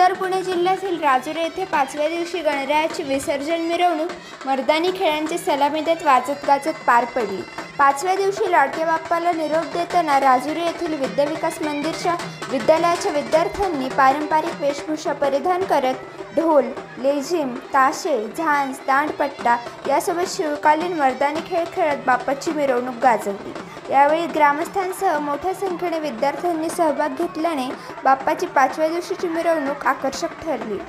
उत्तर पुणे जिल्ह्यातील राजुरी येथे 5व्या दिवशी गणरायाची विसर्जन मिरवणूक मर्दानी खेळांची सलामी देत वाजत गाजत पार पडली। 5व्या दिवशी लाडक्या बाप्पाला निरोप देताना राजुरी येथील विद्याविकास मंदिरच्या विद्यालयाच्या विद्यार्थ्यांनी पारंपरिक वेशभूषा परिधान करत ढोल, लेझिम, ताशे, झांज, दांडपट्टा यासोबत शिवकालीन मर्दानी खेळ खेळत बाप्पाची मिरवणूक गाजवली। यावेळी ग्रामस्थांसह मोठ्या संख्येने विद्यार्थ्यांनी सहभाग घेतल्याने बाप्पाची 5व्या दिवशीची मिरवणूक आकर्षक ठरली।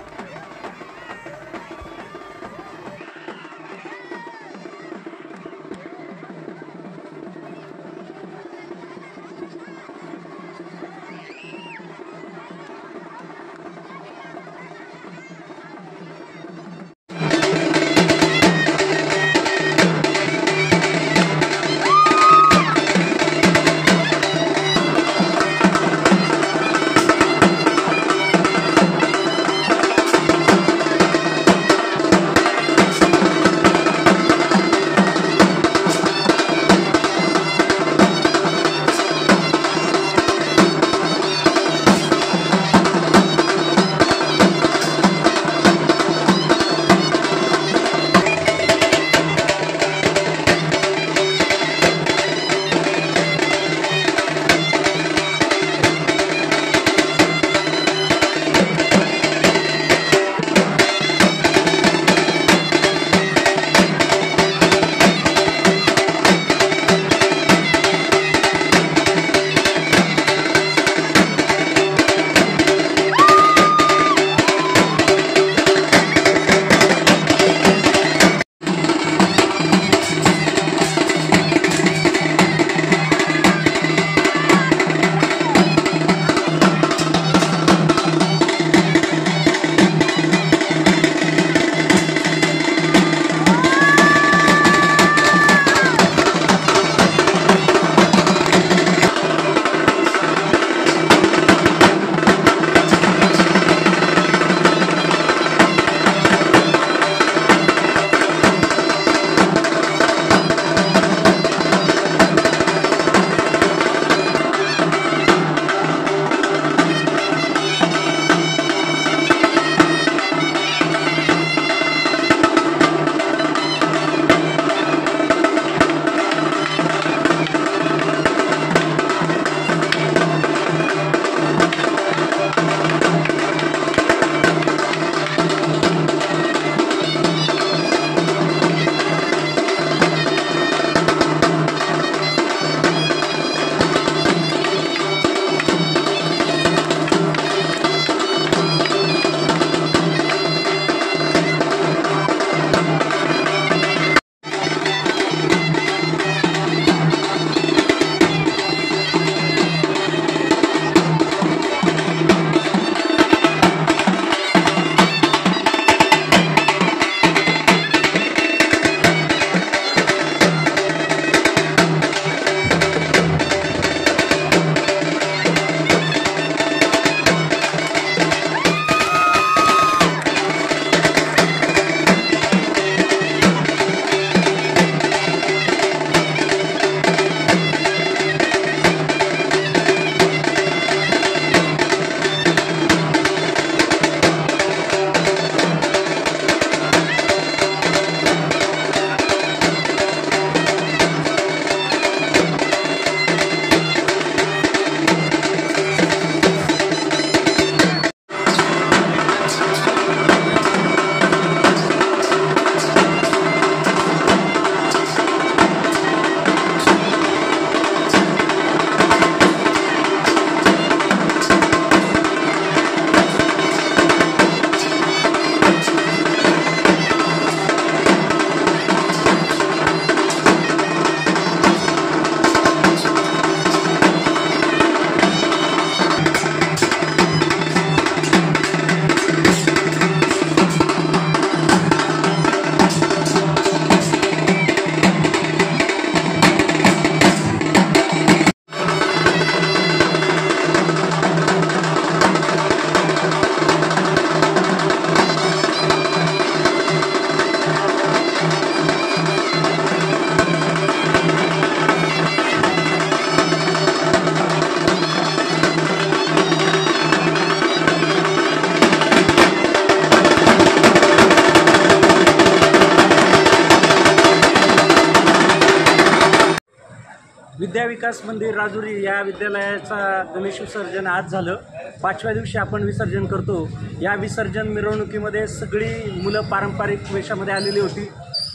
विद्याविकास मंदिर राजुरी या विद्यालयाचा गणेश विसर्जन आज झालं। 5व्या दिवशी आपण विसर्जन करतो। या विसर्जन मिरवणुकीमध्ये सगळी मुलं पारंपरिक वेशामध्ये आलेली होती।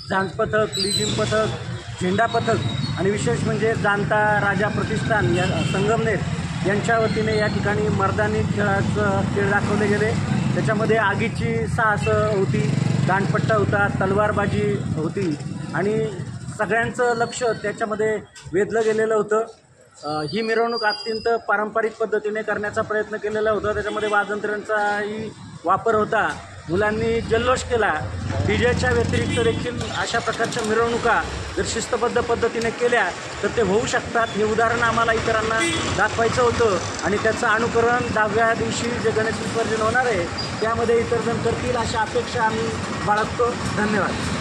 झांज पथक, लेझिम पथक, झेंडा पथक आणि विशेष म्हणजे जाणता राजा प्रतिष्ठान या संगमनेर यांच्या वतीने या ठिकाणी मर्दानी खेळ दाखवले गेले। त्याच्यामध्ये आगीची साहस होती, दांडपट्टा होता, तलवारबाजी होती आणि सगळ्यांचं लक्ष त्याच्यामध्ये वेधलं गेलेलं होतं। ही मिरवणूक अत्यंत पारंपरिक पद्धतीने करण्याचा प्रयत्न केलेला होता। त्याच्यामध्ये वाजंत्र्यांचाही वापर होता। मुलांनी जल्लोष केला। डीजेच्या व्यतिरिक्त देखील अशा प्रकारच्या मिरवणुका जर शिस्तबद्ध पद्धतीने केल्या तर ते होऊ शकतात, हे उदाहरण आम्हाला इतरांना दाखवायचं होतं आणि त्याचं अनुकरण 10व्या दिवशी जे गणेश विसर्जन होणार आहे त्यामध्ये इतर जण करतील अशा अपेक्षा आम्ही बाळगतो। धन्यवाद।